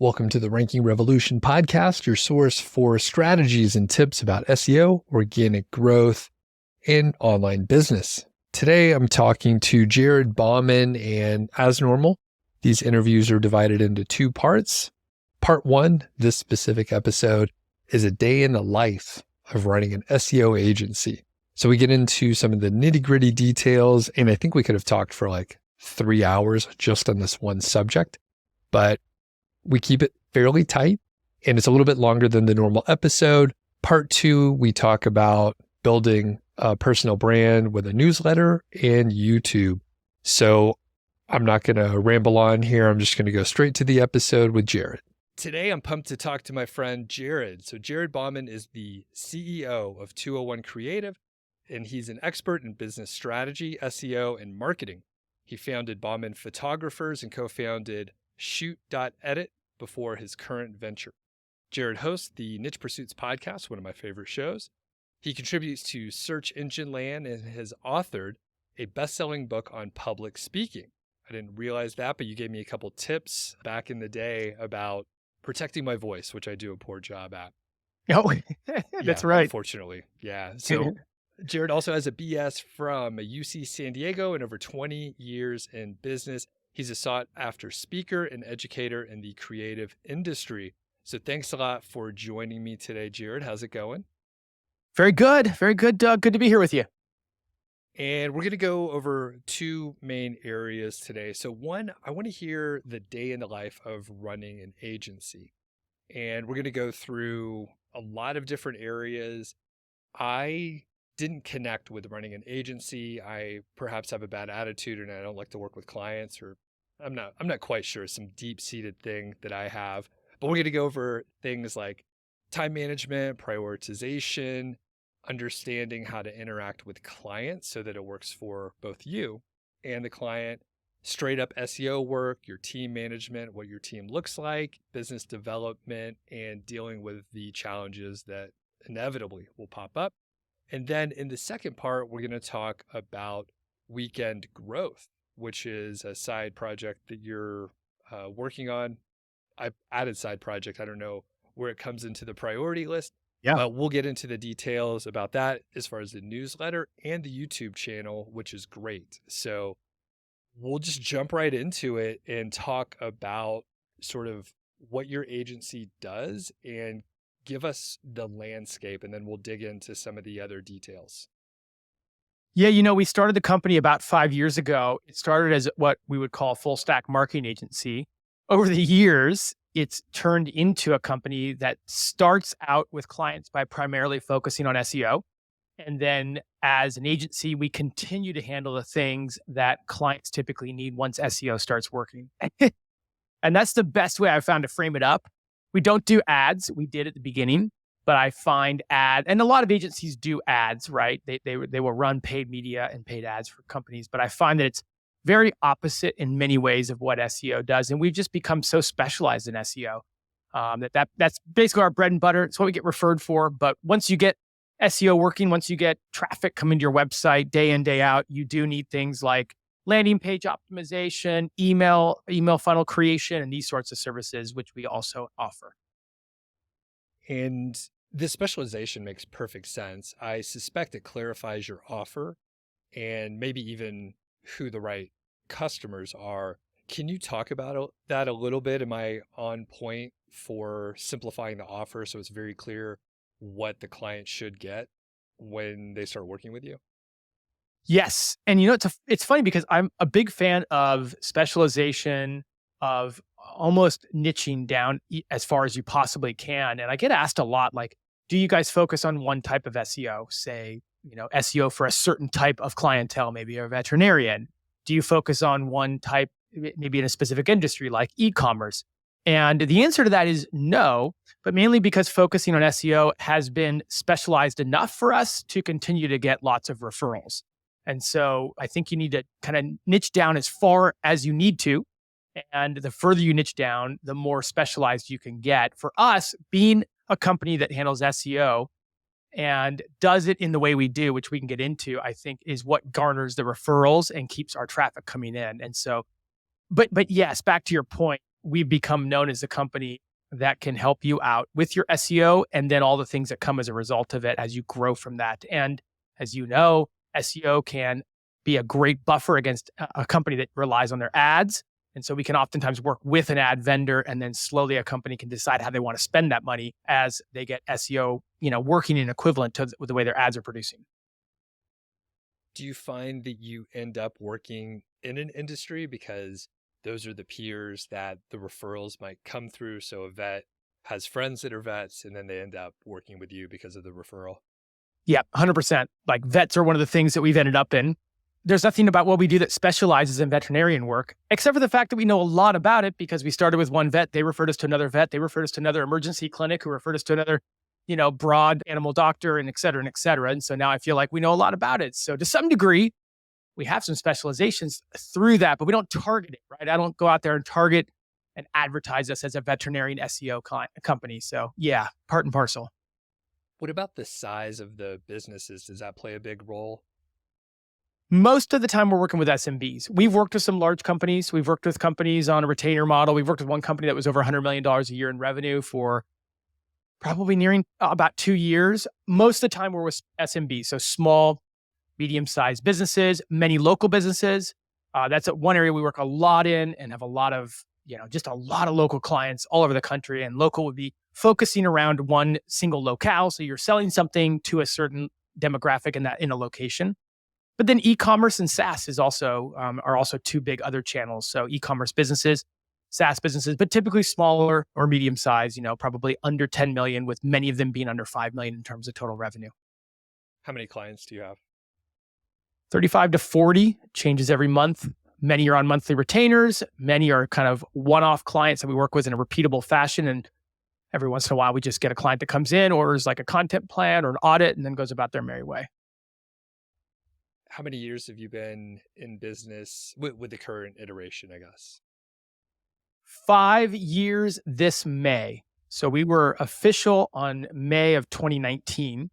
Welcome to the Ranking Revolution podcast, your source for strategies and tips about SEO, organic growth, and online business. Today, I'm talking to Jared Bauman, and as normal, these interviews are divided into two parts. Part one, this specific episode, is a day in the life of running an SEO agency. So we get into some of the nitty-gritty details, and I think we could have talked for like 3 hours just on this one subject, but we keep it fairly tight, and it's a little bit longer than the normal episode. Part two, we talk about building a personal brand with a newsletter and YouTube. So I'm not going to ramble on here. I'm just going to go straight to the episode with Jared. Today, I'm pumped to talk to my friend Jared. So Jared Bauman is the CEO of 201 Creative, and he's an expert in business strategy, SEO, and marketing. He founded Bauman Photographers and co-founded Shoot.edit before his current venture. Jared hosts the Niche Pursuits podcast, one of my favorite shows. He contributes to Search Engine Land and has authored a best-selling book on public speaking. I didn't realize that, but you gave me a couple tips back in the day about protecting my voice, which I do a poor job at. Oh, that's right. Unfortunately. Yeah. So Jared also has a BS from UC San Diego and over 20 years in business. He's a sought-after speaker and educator in the creative industry. So thanks a lot for joining me today, Jared. How's it going? Very good. Very good, Doug. Good to be here with you. And we're going to go over two main areas today. So one, I want to hear the day in the life of running an agency. And we're going to go through a lot of different areas. I didn't connect with running an agency. I perhaps have a bad attitude and I don't like to work with clients, or I'm not quite sure, some deep-seated thing that I have. But we're going to go over things like time management, prioritization, understanding how to interact with clients so that it works for both you and the client, straight up SEO work, your team management, what your team looks like, business development, and dealing with the challenges that inevitably will pop up. And then in the second part, we're going to talk about weekend growth, which is a side project that you're working on. I've added side project. I don't know where it comes into the priority list. Yeah. But we'll get into the details about that as far as the newsletter and the YouTube channel, which is great. So we'll just jump right into it and talk about sort of what your agency does and give us the landscape, and then we'll dig into some of the other details. Yeah, we started the company about 5 years ago. It started as what we would call a full stack marketing agency. Over the years, it's turned into a company that starts out with clients by primarily focusing on SEO. And then as an agency, we continue to handle the things that clients typically need once SEO starts working. And that's the best way I've found to frame it up. We don't do ads. We did at the beginning, but I find and a lot of agencies do ads, right? They will run paid media and paid ads for companies, but I find that it's very opposite in many ways of what SEO does. And we've just become so specialized in SEO that's basically our bread and butter. It's what we get referred for. But once you get SEO working, once you get traffic coming to your website day in, day out, you do need things like landing page optimization, email funnel creation, and these sorts of services, which we also offer. And this specialization makes perfect sense. I suspect it clarifies your offer and maybe even who the right customers are. Can you talk about that a little bit? Am I on point for simplifying the offer so it's very clear what the client should get when they start working with you? Yes. And it's funny because I'm a big fan of specialization, of almost niching down as far as you possibly can. And I get asked a lot, like, do you guys focus on one type of SEO, say, SEO for a certain type of clientele, maybe a veterinarian? Do you focus on one type, maybe in a specific industry like e-commerce? And the answer to that is no, but mainly because focusing on SEO has been specialized enough for us to continue to get lots of referrals. And so I think you need to kind of niche down as far as you need to. And the further you niche down, the more specialized you can get. For us, being a company that handles SEO and does it in the way we do, which we can get into, I think is what garners the referrals and keeps our traffic coming in. And so, but yes, back to your point, we've become known as a company that can help you out with your SEO and then all the things that come as a result of it as you grow from that. And as you know, SEO can be a great buffer against a company that relies on their ads. And so we can oftentimes work with an ad vendor, and then slowly a company can decide how they want to spend that money as they get SEO, working in equivalent to the way their ads are producing. Do you find that you end up working in an industry because those are the peers that the referrals might come through? So a vet has friends that are vets, and then they end up working with you because of the referral. Yeah, 100%. Like vets are one of the things that we've ended up in. There's nothing about what we do that specializes in veterinarian work, except for the fact that we know a lot about it because we started with one vet. They referred us to another vet. They referred us to another emergency clinic who referred us to another, broad animal doctor, and et cetera, and et cetera. And so now I feel like we know a lot about it. So to some degree, we have some specializations through that, but we don't target it, right? I don't go out there and target and advertise us as a veterinarian SEO company. So yeah, part and parcel. What about the size of the businesses? Does that play a big role? Most of the time we're working with SMBs. We've worked with some large companies. We've worked with companies on a retainer model. We've worked with one company that was over $100 million a year in revenue for probably nearing about 2 years. Most of the time we're with SMBs, so small, medium-sized businesses, many local businesses. That's one area we work a lot in and have a lot of, just a lot of local clients all over the country. And local would be focusing around one single locale. So you're selling something to a certain demographic in a location. But then e-commerce and SaaS are also two big other channels. So e-commerce businesses, SaaS businesses, but typically smaller or medium size, probably under 10 million, with many of them being under 5 million in terms of total revenue. How many clients do you have? 35 to 40, changes every month. Many are on monthly retainers. Many are kind of one-off clients that we work with in a repeatable fashion. And every once in a while, we just get a client that comes in, orders like a content plan or an audit, and then goes about their merry way. How many years have you been in business with the current iteration, I guess? 5 years this May. So we were official on May of 2019.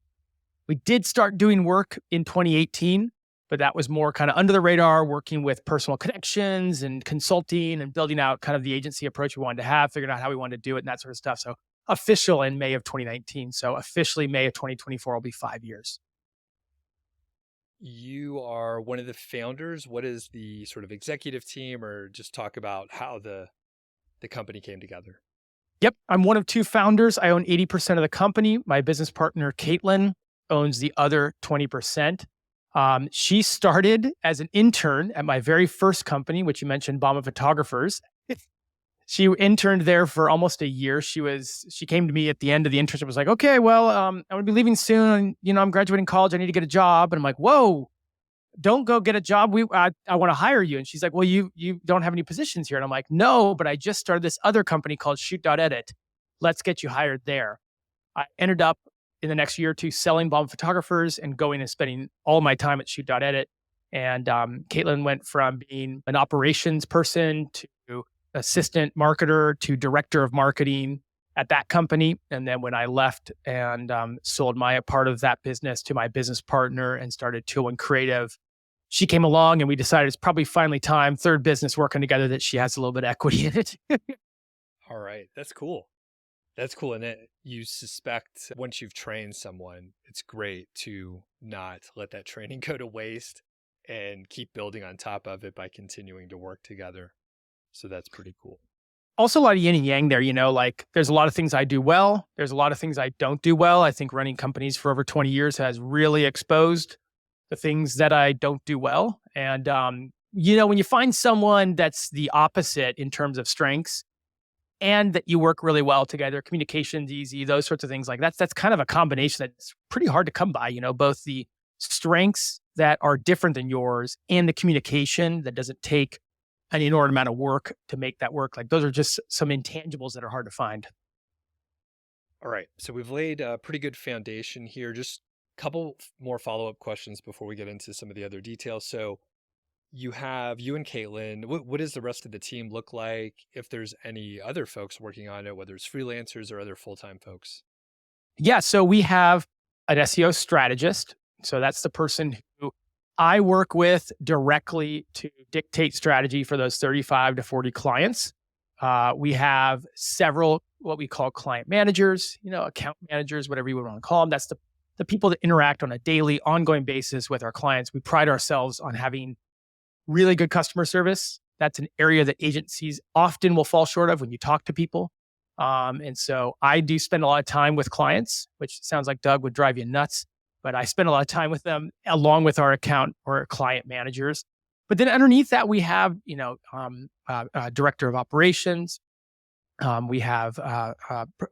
We did start doing work in 2018, but that was more kind of under the radar, working with personal connections and consulting and building out kind of the agency approach we wanted to have, figuring out how we wanted to do it and that sort of stuff. So official in May of 2019. So officially May of 2024 will be 5 years. You are one of the founders. What is the sort of executive team, or just talk about how the company came together? Yep. I'm one of 2 founders. I own 80% of the company. My business partner, Caitlin, owns the other 20%. She started as an intern at my very first company, which you mentioned, Bauman Photographers. She interned there for almost a year. She came to me at the end of the internship, was like, okay, well, I'm going to be leaving soon. And, I'm graduating college. I need to get a job. And I'm like, whoa, don't go get a job. I want to hire you. And she's like, well, you don't have any positions here. And I'm like, no, but I just started this other company called Shoot.edit. Let's get you hired there. I ended up in the next year or two selling Bauman Photographers and going and spending all my time at Shoot.edit. And Caitlin went from being an operations person to assistant marketer to director of marketing at that company. And then when I left and sold my part of that business to my business partner and started Tool and Creative, she came along and we decided it's probably finally time, third business working together, that she has a little bit of equity in it. All right. That's cool. That's cool. And you suspect once you've trained someone, it's great to not let that training go to waste and keep building on top of it by continuing to work together. So that's pretty cool. Also a lot of yin and yang there, like there's a lot of things I do well. There's a lot of things I don't do well. I think running companies for over 20 years has really exposed the things that I don't do well. And, when you find someone that's the opposite in terms of strengths and that you work really well together, communication's easy, those sorts of things, like that's kind of a combination that's pretty hard to come by, both the strengths that are different than yours and the communication that doesn't take an inordinate amount of work to make that work. Like those are just some intangibles that are hard to find. All right. So we've laid a pretty good foundation here. Just a couple more follow-up questions before we get into some of the other details. So you and Caitlin. What does the rest of the team look like? If there's any other folks working on it, whether it's freelancers or other full-time folks? Yeah. So we have an SEO strategist. So that's the person who I work with directly to dictate strategy for those 35 to 40 clients. We have several what we call client managers, account managers, whatever you would want to call them. That's the people that interact on a daily, ongoing basis with our clients. We pride ourselves on having really good customer service. That's an area that agencies often will fall short of when you talk to people. And so I do spend a lot of time with clients, which sounds like Doug would drive you nuts, but I spend a lot of time with them along with our account or client managers. But then underneath that, we have, director of operations. We have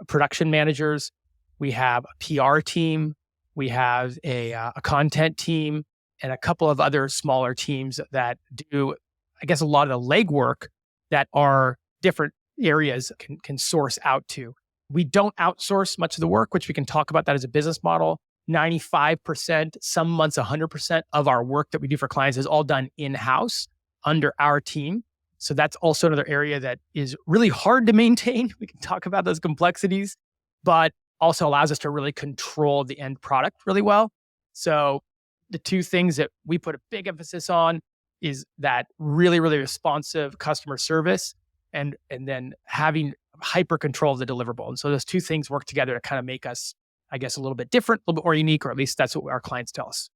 production managers. We have a PR team. We have a content team and a couple of other smaller teams that do, I guess, a lot of the legwork that are different areas can source out to. We don't outsource much of the work, which we can talk about that as a business model. 95%, some months 100% of our work that we do for clients is all done in-house under our team. So that's also another area that is really hard to maintain. We can talk about those complexities, but also allows us to really control the end product really well. So the two things that we put a big emphasis on is that really, really responsive customer service and then having hyper control of the deliverable. And so those two things work together to kind of make us, I guess, a little bit different, a little bit more unique, or at least that's what our clients tell us.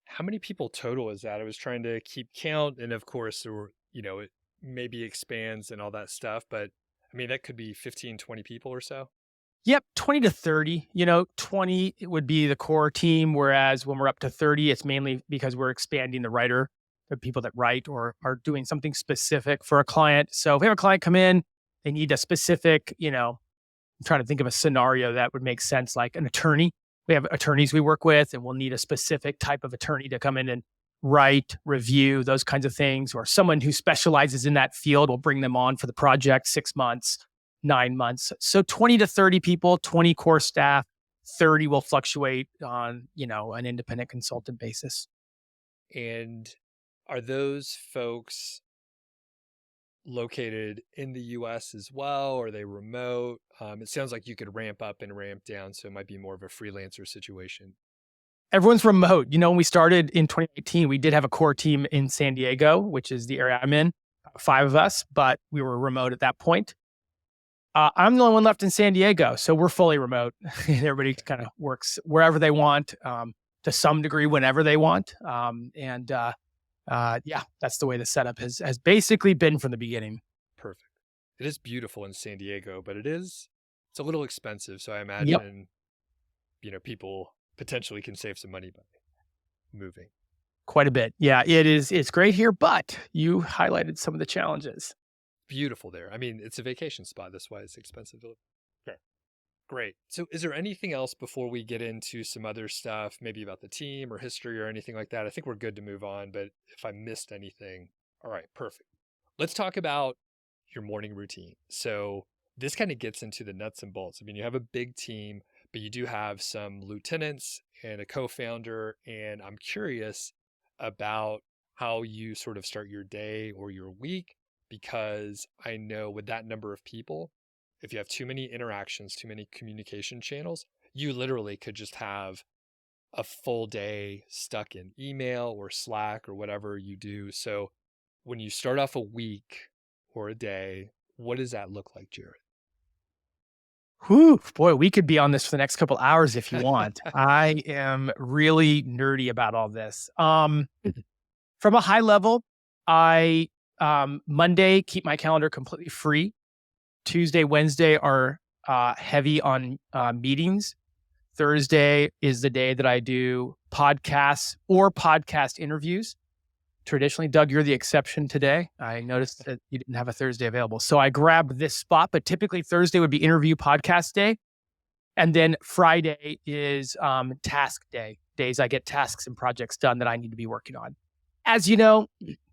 How many people total is that? I was trying to keep count. And of course, there were, it maybe expands and all that stuff. But I mean, that could be 15, 20 people or so. Yep, 20 to 30. 20 would be the core team, whereas when we're up to 30, it's mainly because we're expanding the people that write or are doing something specific for a client. So if we have a client come in, they need a specific, I'm trying to think of a scenario that would make sense, like an attorney. We have attorneys we work with, and we'll need a specific type of attorney to come in and write, review, those kinds of things, or someone who specializes in that field. We'll bring them on for the project, 6 months, 9 months. So 20 to 30 people, 20 core staff, 30 will fluctuate on, an independent consultant basis. And are those folks located in the US as well? Or are they remote? It sounds like you could ramp up and ramp down. So it might be more of a freelancer situation. Everyone's remote. When we started in 2018, we did have a core team in San Diego, which is the area I'm in, 5 of us, but we were remote at that point. I'm the only one left in San Diego, so we're fully remote. Everybody kind of works wherever they want, to some degree, whenever they want. That's the way the setup has basically been from the beginning. Perfect. It is beautiful in San Diego, but it's a little expensive. So I imagine, people potentially can save some money by moving. Quite a bit. Yeah, it is. It's great here, but you highlighted some of the challenges. Beautiful there. I mean, it's a vacation spot. That's why it's expensive to live. Okay. Great. So is there anything else before we get into some other stuff, maybe about the team or history or anything like that? I think we're good to move on, but if I missed anything, all right, perfect. Let's talk about your morning routine. So this kind of gets into the nuts and bolts. I mean, you have a big team, but you do have some lieutenants and a co-founder, and I'm curious about how you sort of start your day or your week, because I know with that number of people, if you have too many interactions, too many communication channels, you literally could just have a full day stuck in email or Slack or whatever you do. So when you start off a week or a day, what does that look like, Jared? Whew, boy, we could be on this for the next couple hours if you want. I am really nerdy about all this. From a high level, I Monday, keep my calendar completely free. Tuesday, Wednesday are heavy on meetings. Thursday is the day that I do podcasts or podcast interviews. Traditionally, Doug, you're the exception today. I noticed that you didn't have a Thursday available. So I grabbed this spot, but typically Thursday would be interview podcast day. And then Friday is task day, days I get tasks and projects done that I need to be working on. As you know,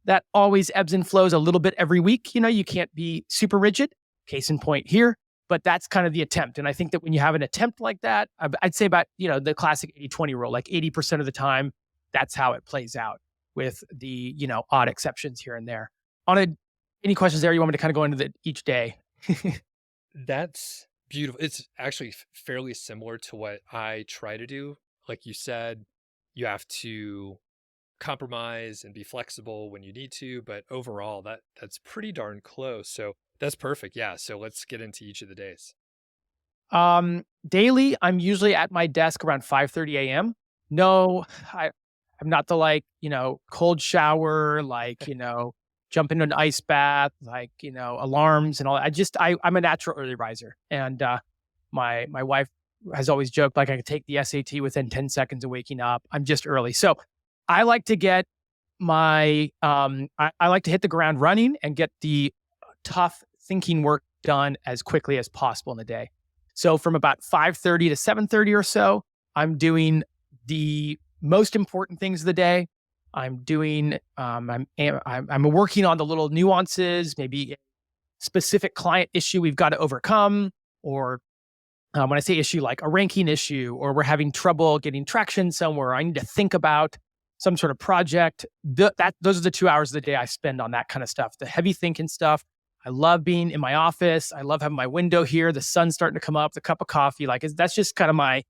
that always ebbs and flows a little bit every week. You can't be super rigid. Case in point here, but that's kind of the attempt. And I think that when you have an attempt like that, I'd say about, the classic 80-20 rule, like 80% of the time, that's how it plays out, with the, odd exceptions here and there. Any questions there you want me to kind of go into each day? That's beautiful. It's actually fairly similar to what I try to do. Like you said, you have to compromise and be flexible when you need to, but overall that's pretty darn close. So that's perfect. Yeah. So let's get into each of the days. Daily, I'm usually at my desk around 5:30 a.m. No, I'm not the cold shower, jump into an ice bath, alarms and all. I'm a natural early riser. And my wife has always joked like I could take the SAT within 10 seconds of waking up. I'm just early. So I like to get I like to hit the ground running and get the tough thinking work done as quickly as possible in the day. So from about 5:30 to 7:30 or so, I'm doing the most important things of the day. I'm doing, I'm working on the little nuances, maybe a specific client issue we've got to overcome, or when I say issue, like a ranking issue, or we're having trouble getting traction somewhere, I need to think about some sort of project. Those are the 2 hours of the day I spend on that kind of stuff, the heavy thinking stuff. I love being in my office. I love having my window here, the sun's starting to come up, the cup of coffee. That's just kind of my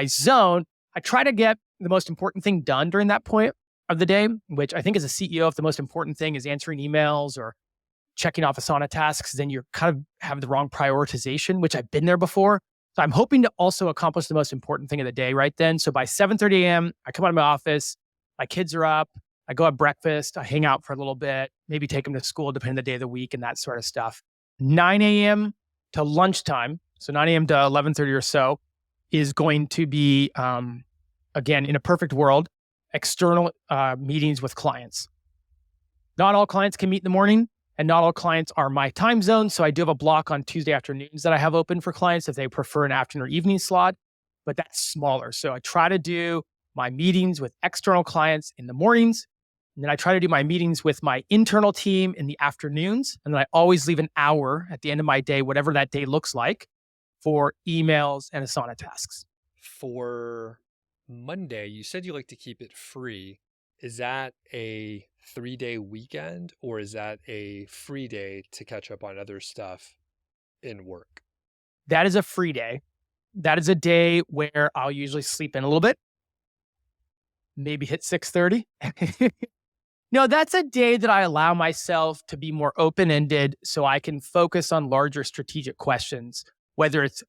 zone. I try to get the most important thing done during that point of the day, which I think as a CEO, if the most important thing is answering emails or checking off Asana tasks, then you're kind of have the wrong prioritization, which I've been there before. So I'm hoping to also accomplish the most important thing of the day right then. So by 7:30 a.m., I come out of my office, my kids are up, I go have breakfast, I hang out for a little bit, maybe take them to school, depending on the day of the week and that sort of stuff. 9 a.m. to lunchtime, so 9 a.m. to 11:30 or so, is going to be, again, in a perfect world, external meetings with clients. Not all clients can meet in the morning, and not all clients are my time zone. So I do have a block on Tuesday afternoons that I have open for clients if they prefer an afternoon or evening slot, but that's smaller. So I try to do my meetings with external clients in the mornings. And then I try to do my meetings with my internal team in the afternoons. And then I always leave an hour at the end of my day, whatever that day looks like, for emails and Asana tasks. For Monday, you said you like to keep it free. Is that a 3-day weekend, or is that a free day to catch up on other stuff in work? That is a free day. That is a day where I'll usually sleep in a little bit, maybe hit 6:30. No, that's a day that I allow myself to be more open-ended so I can focus on larger strategic questions, whether it's,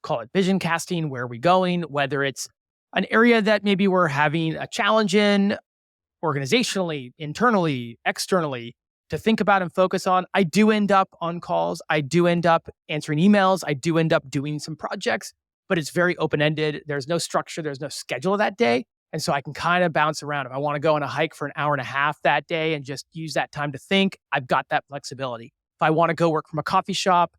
call it vision casting, where are we going, whether it's an area that maybe we're having a challenge in organizationally, internally, externally, to think about and focus on. I do end up on calls. I do end up answering emails. I do end up doing some projects, but it's very open-ended. There's no structure. There's no schedule that day. And so I can kind of bounce around. If I want to go on a hike for an hour and a half that day and just use that time to think, I've got that flexibility. If I want to go work from a coffee shop,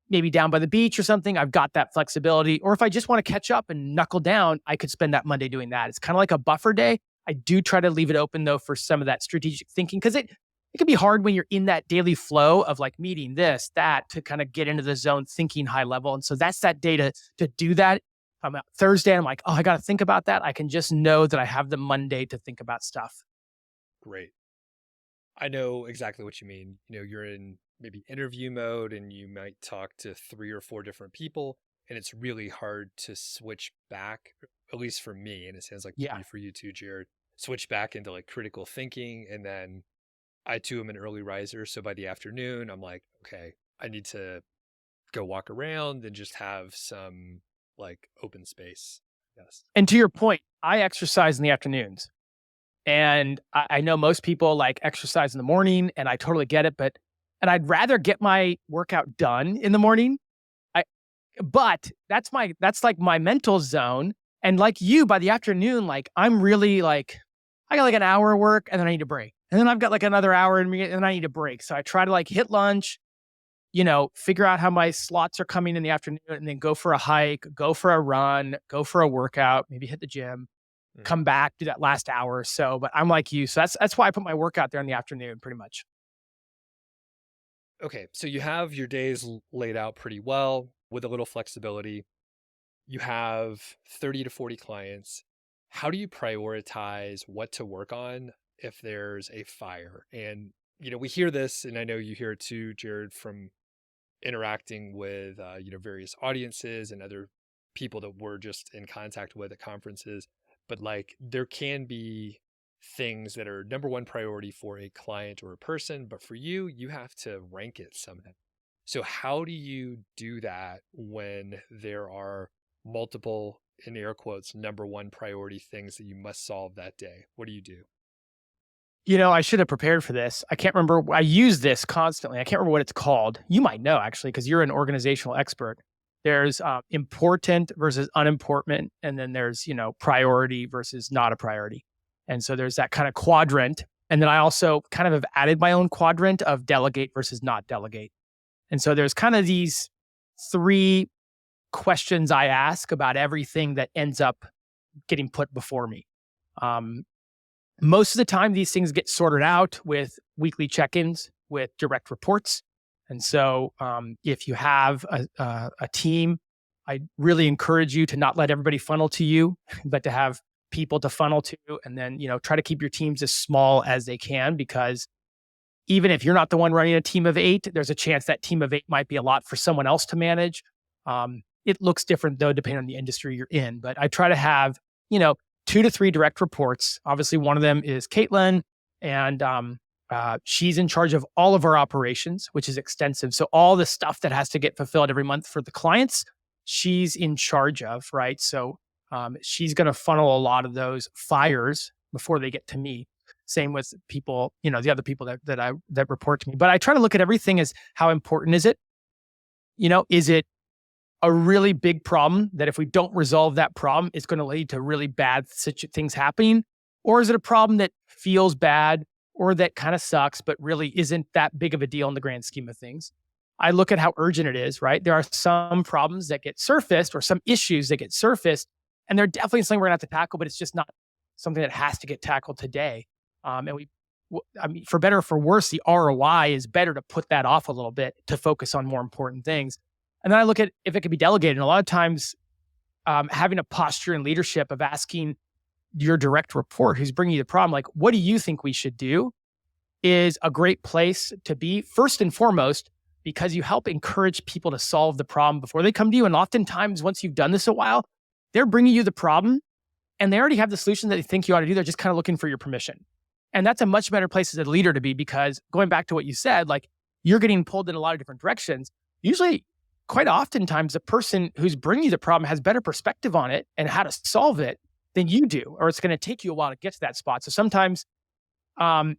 maybe down by the beach or something, I've got that flexibility. Or if I just want to catch up and knuckle down, I could spend that Monday doing that. It's kind of like a buffer day. I do try to leave it open though for some of that strategic thinking, because it can be hard when you're in that daily flow of like meeting this, that, to kind of get into the zone thinking high level. And so that's that day to do that. I'm out Thursday, I'm like, oh, I got to think about that. I can just know that I have the Monday to think about stuff. Great. I know exactly what you mean. You're in maybe interview mode and you might talk to 3 or 4 different people, and it's really hard to switch back, at least for me. And it sounds like maybe for you too, Jared, switch back into like critical thinking. And then I too am an early riser. So by the afternoon, I'm like, okay, I need to go walk around and just have some like open space. Yes. And to your point, I exercise in the afternoons. And I know most people like exercise in the morning, and I totally get it, and I'd rather get my workout done in the morning. But that's like my mental zone. And like you, by the afternoon, like I'm really like, I got like an hour of work and then I need a break. And then I've got like another hour and then I need a break. So I try to like hit lunch, figure out how my slots are coming in the afternoon, and then go for a hike, go for a run, go for a workout, maybe hit the gym, come back, do that last hour or so. But I'm like you. So that's why I put my workout there in the afternoon pretty much. Okay. So you have your days laid out pretty well with a little flexibility. You have 30 to 40 clients. How do you prioritize what to work on if there's a fire? And, we hear this, and I know you hear it too, Jared, from interacting with, various audiences and other people that we're just in contact with at conferences. But like, there can be things that are number one priority for a client or a person, but for you, you have to rank it somehow. So how do you do that when there are multiple, in air quotes, number one priority things that you must solve that day? What do you do? I should have prepared for this. I can't remember. I use this constantly. I can't remember what it's called. You might know, actually, because you're an organizational expert. There's important versus unimportant, and then there's, priority versus not a priority. And so there's that kind of quadrant. And then I also kind of have added my own quadrant of delegate versus not delegate. And so there's kind of these three questions I ask about everything that ends up getting put before me. Most of the time, these things get sorted out with weekly check-ins with direct reports. And so if you have a team, I really encourage you to not let everybody funnel to you, but to have people to funnel to, and then, try to keep your teams as small as they can, because even if you're not the one running a team of 8, there's a chance that team of 8 might be a lot for someone else to manage. It looks different though, depending on the industry you're in, but I try to have, 2 to 3 direct reports. Obviously, one of them is Caitlin, and she's in charge of all of our operations, which is extensive. So all the stuff that has to get fulfilled every month for the clients, she's in charge of, right? So she's going to funnel a lot of those fires before they get to me. Same with people, the other people that report to me. But I try to look at everything as how important is it? Is it a really big problem that if we don't resolve that problem, it's going to lead to really bad things happening? Or is it a problem that feels bad or that kind of sucks, but really isn't that big of a deal in the grand scheme of things? I look at how urgent it is, right? There are some problems that get surfaced or some issues that get surfaced, and they're definitely something we're going to have to tackle, but it's just not something that has to get tackled today. For better or for worse, the ROI is better to put that off a little bit to focus on more important things. And then I look at if it can be delegated. And a lot of times, having a posture and leadership of asking your direct report who's bringing you the problem, like, what do you think we should do, is a great place to be, first and foremost, because you help encourage people to solve the problem before they come to you. And oftentimes, once you've done this a while, they're bringing you the problem and they already have the solution that they think you ought to do. They're just kind of looking for your permission. And that's a much better place as a leader to be, because going back to what you said, like, you're getting pulled in a lot of different directions. Usually, quite oftentimes, the person who's bringing you the problem has better perspective on it and how to solve it than you do, or it's going to take you a while to get to that spot. So sometimes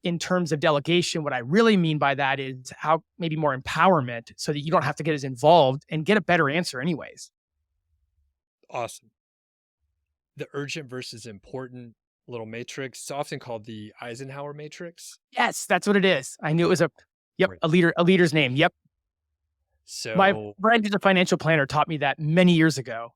in terms of delegation, what I really mean by that is how maybe more empowerment so that you don't have to get as involved and get a better answer anyways. Awesome. The urgent versus important little matrix. It's often called the Eisenhower matrix. Yes, that's what it is. I knew it was Right. a leader's name. Yep. So My friend who's a financial planner taught me that many years ago.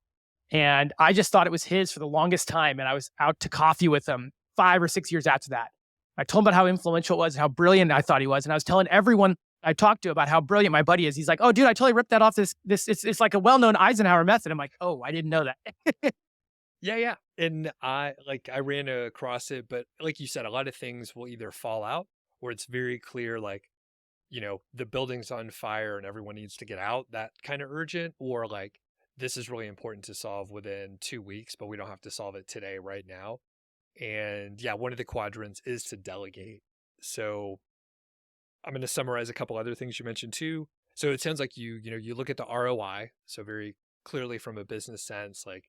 And I just thought it was his for the longest time. And I was out to coffee with him 5 or 6 years after that. I told him about how influential it was and how brilliant I thought he was. And I was telling everyone I talked to about how brilliant my buddy is. He's like, "Oh, dude, I totally ripped that off. It's like a well-known Eisenhower method." I'm like, "Oh, I didn't know that." yeah. And I ran across it, but like you said, a lot of things will either fall out or it's very clear, like, the building's on fire and everyone needs to get out, that kind of urgent, or like, this is really important to solve within 2 weeks, but we don't have to solve it today, right now. And yeah, one of the quadrants is to delegate. So I'm going to summarize a couple other things you mentioned too. So it sounds like you look at the ROI. So very clearly from a business sense, like,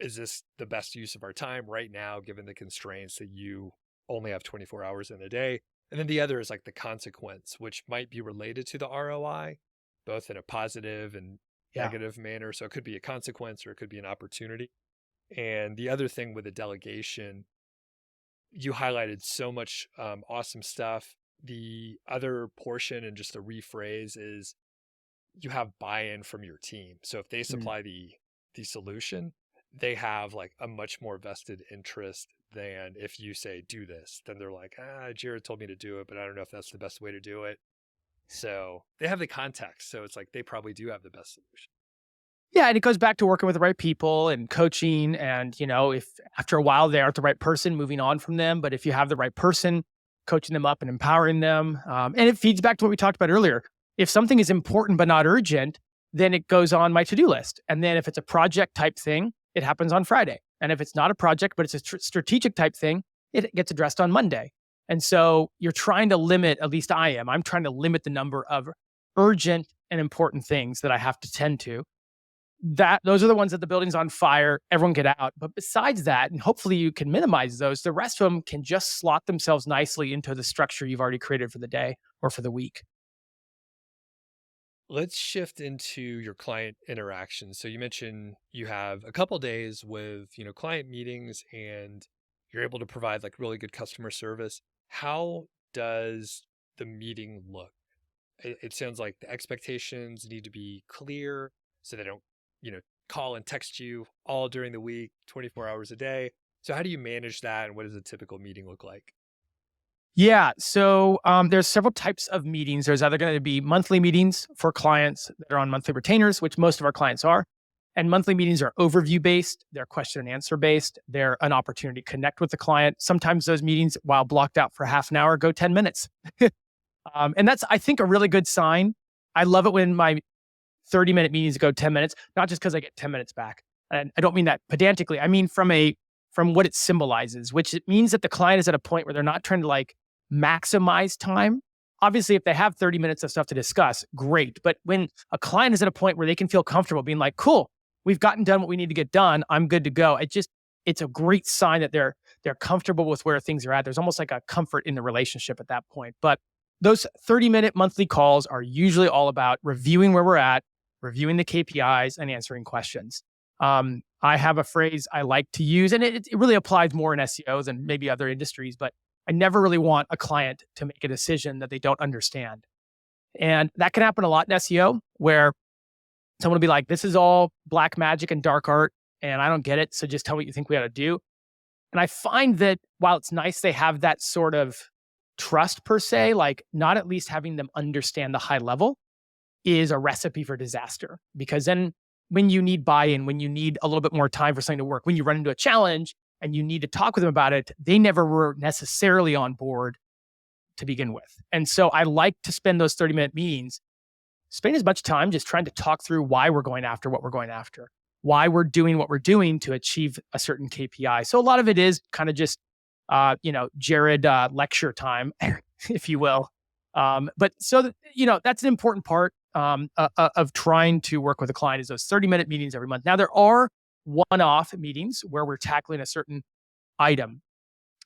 is this the best use of our time right now, given the constraints that you only have 24 hours in a day? And then the other is like the consequence, which might be related to the ROI, both in a positive and negative manner. So it could be a consequence or it could be an opportunity. And the other thing with the delegation, you highlighted so much awesome stuff. The other portion, and just to rephrase, is you have buy-in from your team. So if they supply the solution, they have like a much more vested interest than if you say, do this. Then they're like, Jared told me to do it, but I don't know if that's the best way to do it. So they have the context. So it's like they probably do have the best solution. Yeah, and it goes back to working with the right people and coaching. And, if after a while they aren't the right person, moving on from them. But if you have the right person, coaching them up and empowering them. And it feeds back to what we talked about earlier. If something is important but not urgent, then it goes on my to-do list. And then if it's a project type thing, it happens on Friday. And if it's not a project, but it's a strategic type thing, it gets addressed on Monday. And so you're trying to limit, at least I'm trying to limit the number of urgent and important things that I have to tend to. Those are the ones that the building's on fire, everyone get out. But besides that, and hopefully you can minimize those, the rest of them can just slot themselves nicely into the structure you've already created for the day or for the week. Let's shift into your client interaction. So you mentioned you have a couple days with, client meetings and you're able to provide like really good customer service. How does the meeting look? It sounds like the expectations need to be clear so they don't, call and text you all during the week, 24 hours a day. So how do you manage that and what does a typical meeting look like? Yeah. So there's several types of meetings. There's either going to be monthly meetings for clients that are on monthly retainers, which most of our clients are. And monthly meetings are overview based. They're question and answer based. They're an opportunity to connect with the client. Sometimes those meetings, while blocked out for half an hour, go 10 minutes. And that's, I think, a really good sign. I love it when my 30-minute meetings go 10 minutes, not just because I get 10 minutes back. And I don't mean that pedantically. I mean from what it symbolizes, which it means that the client is at a point where they're not trying to like maximize time. Obviously, if they have 30 minutes of stuff to discuss, great. But when a client is at a point where they can feel comfortable being like, cool, we've gotten done what we need to get done, I'm good to go. It's a great sign that they're comfortable with where things are at. There's almost like a comfort in the relationship at that point. But those 30-minute monthly calls are usually all about reviewing where we're at, reviewing the KPIs, and answering questions. I have a phrase I like to use, and it really applies more in SEO than maybe other industries, but I never really want a client to make a decision that they don't understand. And that can happen a lot in SEO, where someone will be like, this is all black magic and dark art, and I don't get it, so just tell me what you think we ought to do. And I find that while it's nice they have that sort of trust per se, like not at least having them understand the high level is a recipe for disaster. Because then when you need buy-in, when you need a little bit more time for something to work, when you run into a challenge and you need to talk with them about it, they never were necessarily on board to begin with. And so I like to spend those 30-minute meetings, spend as much time just trying to talk through why we're going after what we're going after, why we're doing what we're doing to achieve a certain KPI. So a lot of it is kind of just, Jared lecture time, if you will. But so, that's an important part of trying to work with a client is those 30-minute meetings every month. Now, there are one-off meetings where we're tackling a certain item.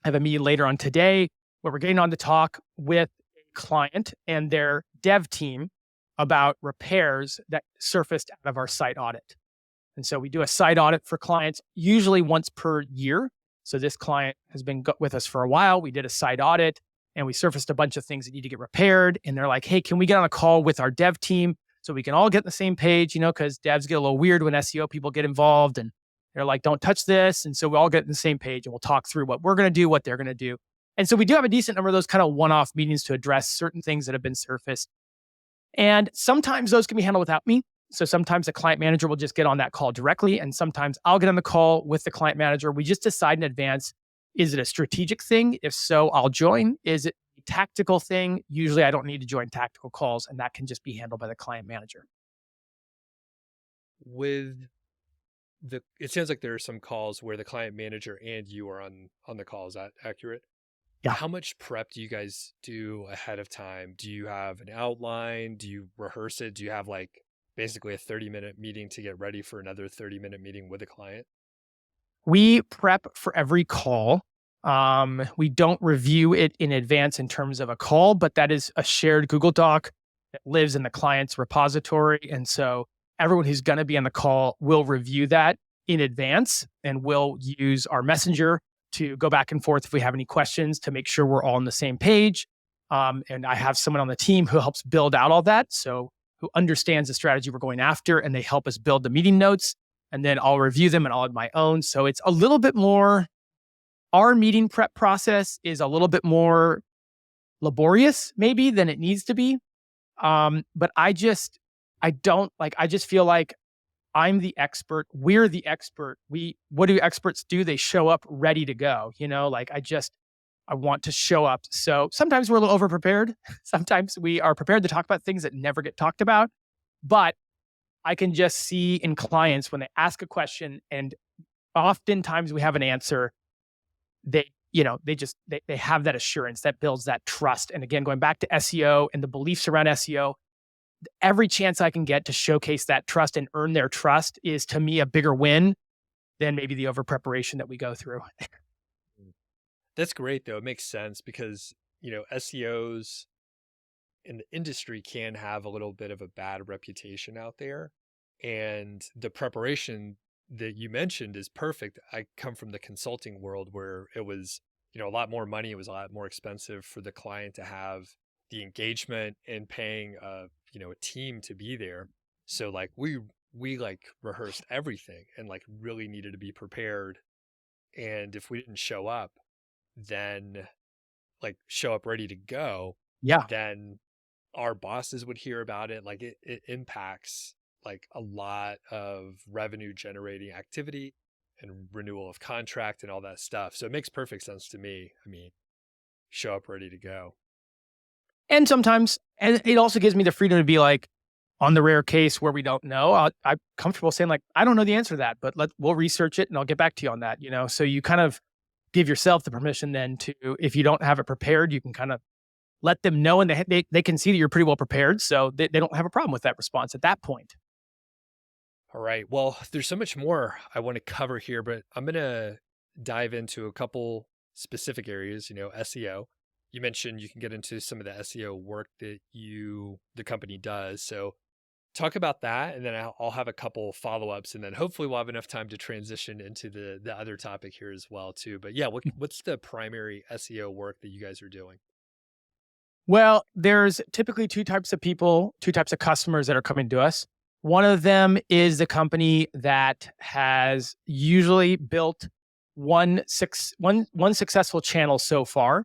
I have a meeting later on today where we're getting on to talk with a client and their dev team about repairs that surfaced out of our site audit. And so we do a site audit for clients usually once per year. So this client has been with us for a while. We did a site audit and we surfaced a bunch of things that need to get repaired. And they're like, hey, can we get on a call with our dev team so we can all get on the same page, because devs get a little weird when SEO people get involved and they're like, don't touch this. And so we all get on the same page and we'll talk through what we're going to do, what they're going to do. And so we do have a decent number of those kind of one-off meetings to address certain things that have been surfaced. And sometimes those can be handled without me. So sometimes the client manager will just get on that call directly. And sometimes I'll get on the call with the client manager. We just decide in advance, is it a strategic thing? If so, I'll join. Is it a tactical thing? Usually I don't need to join tactical calls, and that can just be handled by the client manager. It sounds like there are some calls where the client manager and you are on the call. Is that accurate? Yeah. How much prep do you guys do ahead of time? Do you have an outline? Do you rehearse it? Do you have like basically a 30-minute meeting to get ready for another 30-minute meeting with a client? We prep for every call. We don't review it in advance in terms of a call, but that is a shared Google Doc that lives in the client's repository. And so everyone who's going to be on the call will review that in advance, and we'll use our messenger to go back and forth if we have any questions to make sure we're all on the same page. And I have someone on the team who helps build out all that. So who understands the strategy we're going after, and they help us build the meeting notes, and then I'll review them and I'll add my own. So it's a little bit more, our meeting prep process is a little bit more laborious maybe than it needs to be. But I just feel like I'm the expert. We're the expert. What do experts do? They show up ready to go. I want to show up. So sometimes we're a little over prepared. Sometimes we are prepared to talk about things that never get talked about. But I can just see in clients when they ask a question and oftentimes we have an answer, they they have that assurance that builds that trust. And again, going back to SEO and the beliefs around SEO, every chance I can get to showcase that trust and earn their trust is, to me, a bigger win than maybe the over preparation that we go through. That's great, though. It makes sense because, SEOs in the industry can have a little bit of a bad reputation out there. And the preparation that you mentioned is perfect. I come from the consulting world where it was, a lot more money. It was a lot more expensive for the client to have the engagement and paying a team to be there. So like we like rehearsed everything and like really needed to be prepared. And if we didn't show up, then like show up ready to go, Yeah. then our bosses would hear about it. Like it impacts like a lot of revenue generating activity and renewal of contract and all that stuff. So it makes perfect sense to me. I mean, show up ready to go. And sometimes, and it also gives me the freedom to be like, on the rare case where we don't know, I'm comfortable saying like, I don't know the answer to that, but we'll research it and I'll get back to you on that. So you kind of give yourself the permission then to, if you don't have it prepared, you can kind of let them know, and they can see that you're pretty well prepared. So they don't have a problem with that response at that point. All right. Well, there's so much more I want to cover here, but I'm going to dive into a couple specific areas, SEO. You mentioned you can get into some of the SEO work that the company does. So talk about that, and then I'll have a couple follow-ups, and then hopefully we'll have enough time to transition into the other topic here as well too. But yeah, what's the primary SEO work that you guys are doing? Well, there's typically two types of people, two types of customers that are coming to us. One of them is the company that has usually built one successful channel so far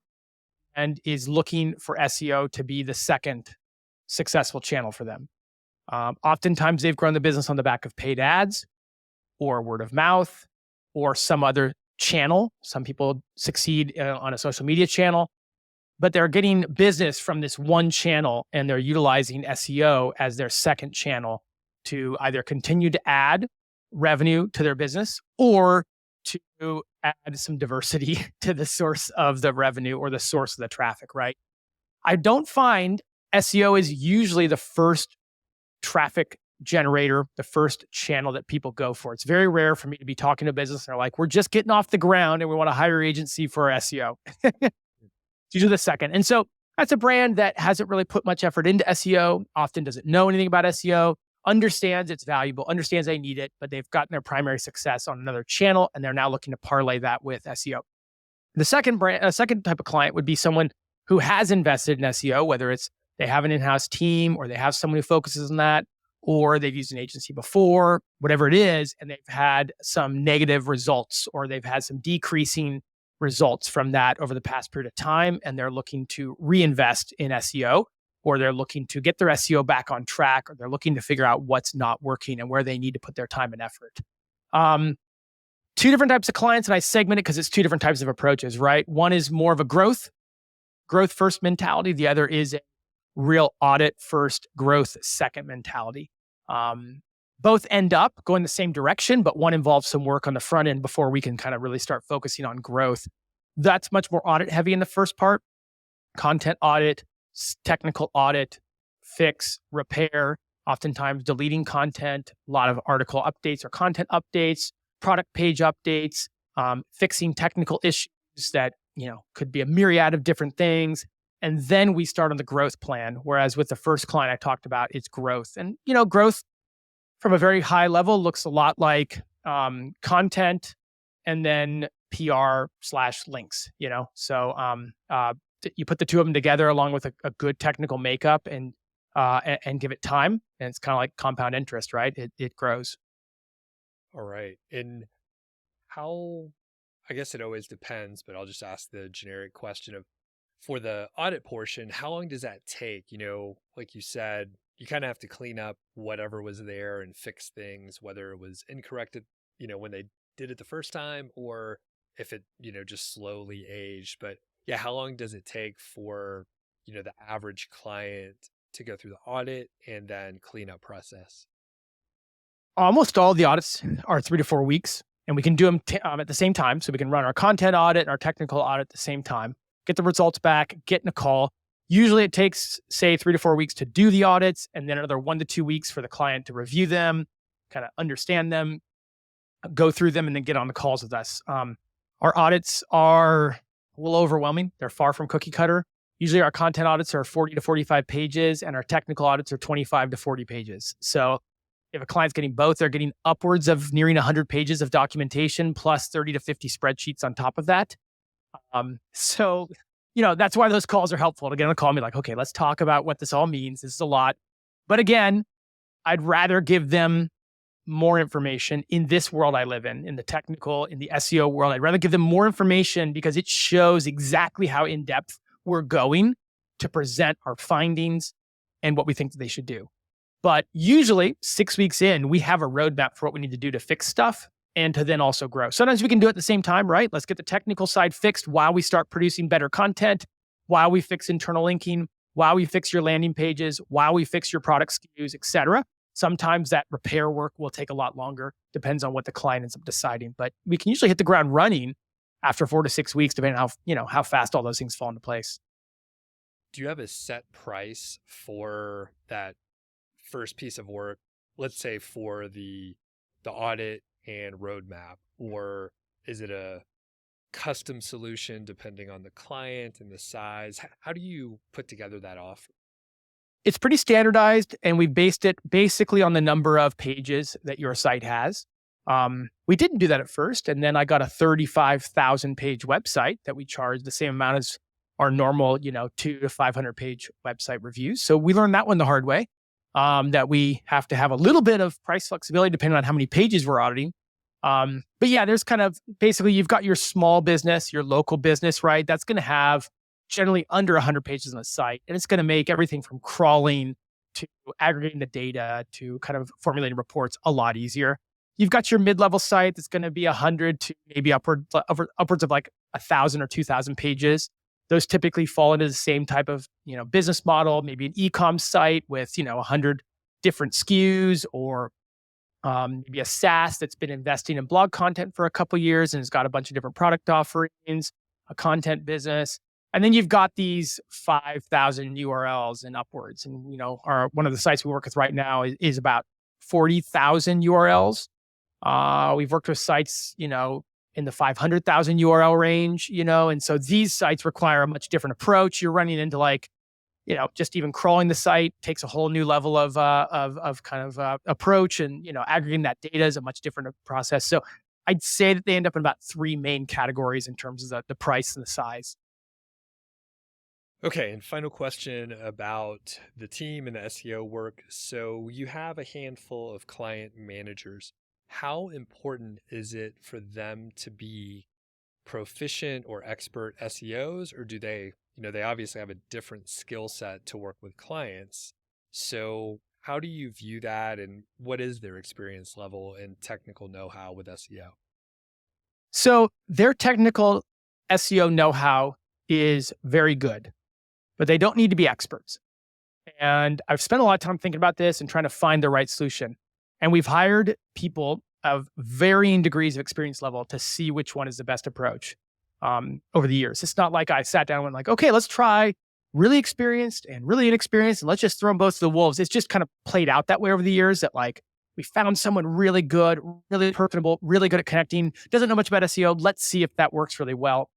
and is looking for SEO to be the second successful channel for them. Oftentimes, they've grown the business on the back of paid ads or word of mouth or some other channel. Some people succeed on a social media channel, but they're getting business from this one channel and they're utilizing SEO as their second channel to either continue to add revenue to their business or to add some diversity to the source of the revenue or the source of the traffic, right? I don't find SEO is usually the first traffic generator, the first channel that people go for. It's very rare for me to be talking to a business and they're like, we're just getting off the ground and we want to hire an agency for our SEO. It's usually the second. And so that's a brand that hasn't really put much effort into SEO, often doesn't know anything about SEO, understands it's valuable, understands they need it, but they've gotten their primary success on another channel and they're now looking to parlay that with SEO. The second type of client would be someone who has invested in SEO, whether it's they have an in-house team or they have someone who focuses on that, or they've used an agency before, whatever it is, and they've had some negative results or they've had some decreasing results from that over the past period of time, and they're looking to reinvest in SEO, or they're looking to get their SEO back on track, or they're looking to figure out what's not working and where they need to put their time and effort. Two different types of clients, and I segment it because it's two different types of approaches, right? One is more of a growth first mentality. The other is a real audit first, growth second mentality. Both end up going the same direction, but one involves some work on the front end before we can kind of really start focusing on growth. That's much more audit heavy in the first part. Content audit, technical audit, fix, repair, oftentimes deleting content, a lot of article updates or content updates, product page updates, fixing technical issues that could be a myriad of different things. And then we start on the growth plan. Whereas with the first client I talked about, it's growth. And growth from a very high level looks a lot like content and then PR/links. So you put the two of them together along with a good technical makeup and give it time, and it's kind of like compound interest, right? It grows. All right. And how, I guess it always depends, but I'll just ask the generic question of, for the audit portion, how long does that take? Like you said, you kind of have to clean up whatever was there and fix things, whether it was incorrect, when they did it the first time, or if it, just slowly aged. But yeah, how long does it take for, the average client to go through the audit and then cleanup process? Almost all the audits are 3 to 4 weeks. And we can do them at the same time. So we can run our content audit and our technical audit at the same time, get the results back, get in a call. Usually it takes, say, 3 to 4 weeks to do the audits, and then another 1 to 2 weeks for the client to review them, kind of understand them, go through them, and then get on the calls with us. Our audits are a little overwhelming. They're far from cookie cutter. Usually our content audits are 40 to 45 pages, and our technical audits are 25 to 40 pages. So if a client's getting both, they're getting upwards of nearing 100 pages of documentation plus 30 to 50 spreadsheets on top of that. So, that's why those calls are helpful to get on the call and be like, okay, let's talk about what this all means. This is a lot. But again, I'd rather give them more information in this world I live in the technical, in the SEO world. I'd rather give them more information because it shows exactly how in-depth we're going to present our findings and what we think that they should do. But usually 6 weeks in, we have a roadmap for what we need to do to fix stuff and to then also grow. Sometimes we can do it at the same time, right? Let's get the technical side fixed while we start producing better content, while we fix internal linking, while we fix your landing pages, while we fix your product SKUs, et cetera. Sometimes that repair work will take a lot longer, depends on what the client ends up deciding. But we can usually hit the ground running after 4 to 6 weeks, depending on how fast all those things fall into place. Do you have a set price for that first piece of work? Let's say for the audit and roadmap, or is it a custom solution depending on the client and the size? How do you put together that offer? It's pretty standardized, and we've based it basically on the number of pages that your site has. We didn't do that at first, and then I got a 35,000 page website that we charge the same amount as our normal, 200 to 500 page website reviews. So we learned that one the hard way, that we have to have a little bit of price flexibility depending on how many pages we're auditing. But yeah, there's kind of basically you've got your small business, your local business, right? That's going to have generally under 100 pages on the site. And it's going to make everything from crawling to aggregating the data to kind of formulating reports a lot easier. You've got your mid-level site that's going to be 100 to maybe upwards of like 1,000 or 2,000 pages. Those typically fall into the same type of business model, maybe an e-com site with 100 different SKUs, or maybe a SaaS that's been investing in blog content for a couple of years and has got a bunch of different product offerings, a content business. And then you've got these 5,000 URLs and upwards. And, one of the sites we work with right now is about 40,000 URLs. We've worked with sites, in the 500,000 URL range, and so these sites require a much different approach. You're running into just even crawling the site takes a whole new level of approach, and, aggregating that data is a much different process. So I'd say that they end up in about 3 main categories in terms of the price and the size. Okay, and final question about the team and the SEO work. So you have a handful of client managers. How important is it for them to be proficient or expert SEOs, or do they, they obviously have a different skill set to work with clients. So how do you view that, and what is their experience level and technical know-how with SEO? So their technical SEO know-how is very good, but they don't need to be experts. And I've spent a lot of time thinking about this and trying to find the right solution. And we've hired people of varying degrees of experience level to see which one is the best approach over the years. It's not like I sat down and went like, okay, let's try really experienced and really inexperienced, and let's just throw them both to the wolves. It's just kind of played out that way over the years, that we found someone really good, really personable, really good at connecting, doesn't know much about SEO. Let's see if that works really well.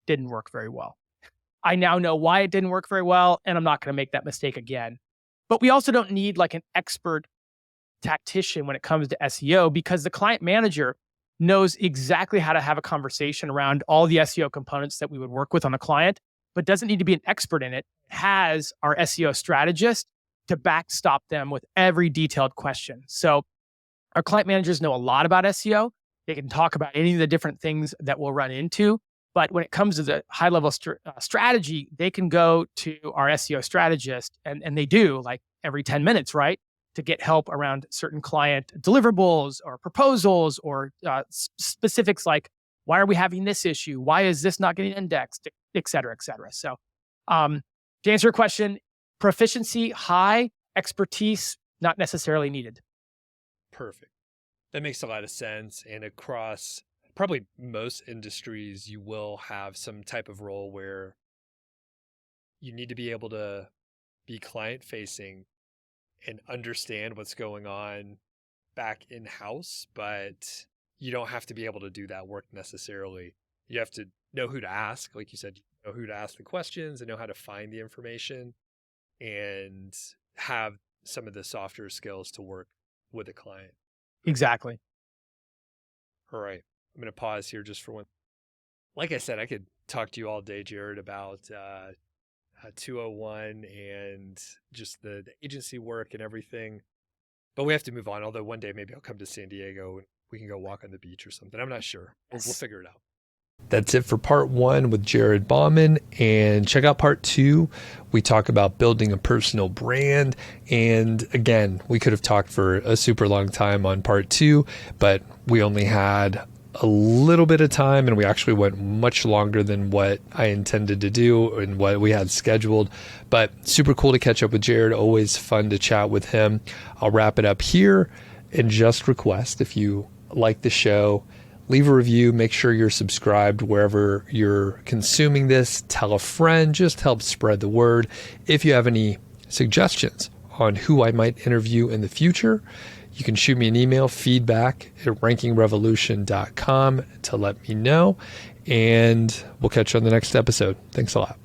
Didn't work very well. I now know why it didn't work very well, and I'm not going to make that mistake again. But we also don't need an expert tactician when it comes to SEO, because the client manager knows exactly how to have a conversation around all the SEO components that we would work with on a client, but doesn't need to be an expert in it. Has our SEO strategist to backstop them with every detailed question. So our client managers know a lot about SEO. They can talk about any of the different things that we'll run into. But when it comes to the high-level strategy, they can go to our SEO strategist, and they do every 10 minutes, right? To get help around certain client deliverables or proposals, or specifics like, why are we having this issue? Why is this not getting indexed, et cetera, et cetera. So to answer your question, proficiency, high, expertise, not necessarily needed. Perfect. That makes a lot of sense. And across probably most industries, you will have some type of role where you need to be able to be client facing and understand what's going on back in house, but you don't have to be able to do that work necessarily. You have to know who to ask. Like you said, know who to ask the questions and know how to find the information and have some of the softer skills to work with a client. Exactly. All right. I'm going to pause here just for one. Like I said, I could talk to you all day, Jared, about 201 and just the agency work and everything. But we have to move on. Although one day maybe I'll come to San Diego and we can go walk on the beach or something. I'm not sure. We'll figure it out. That's it for part 1 with Jared Bauman. And check out part 2. We talk about building a personal brand. And again, we could have talked for a super long time on part 2, but we only had a little bit of time and we actually went much longer than what I intended to do and what we had scheduled. But super cool to catch up with Jared. Always fun to chat with him. I'll wrap it up here and just request, if you like the show, leave a review. Make sure you're subscribed wherever you're consuming this. Tell a friend. Just help spread the word. If you have any suggestions on who I might interview in the future, you can shoot me an email, feedback@rankingrevolution.com, to let me know. And we'll catch you on the next episode. Thanks a lot.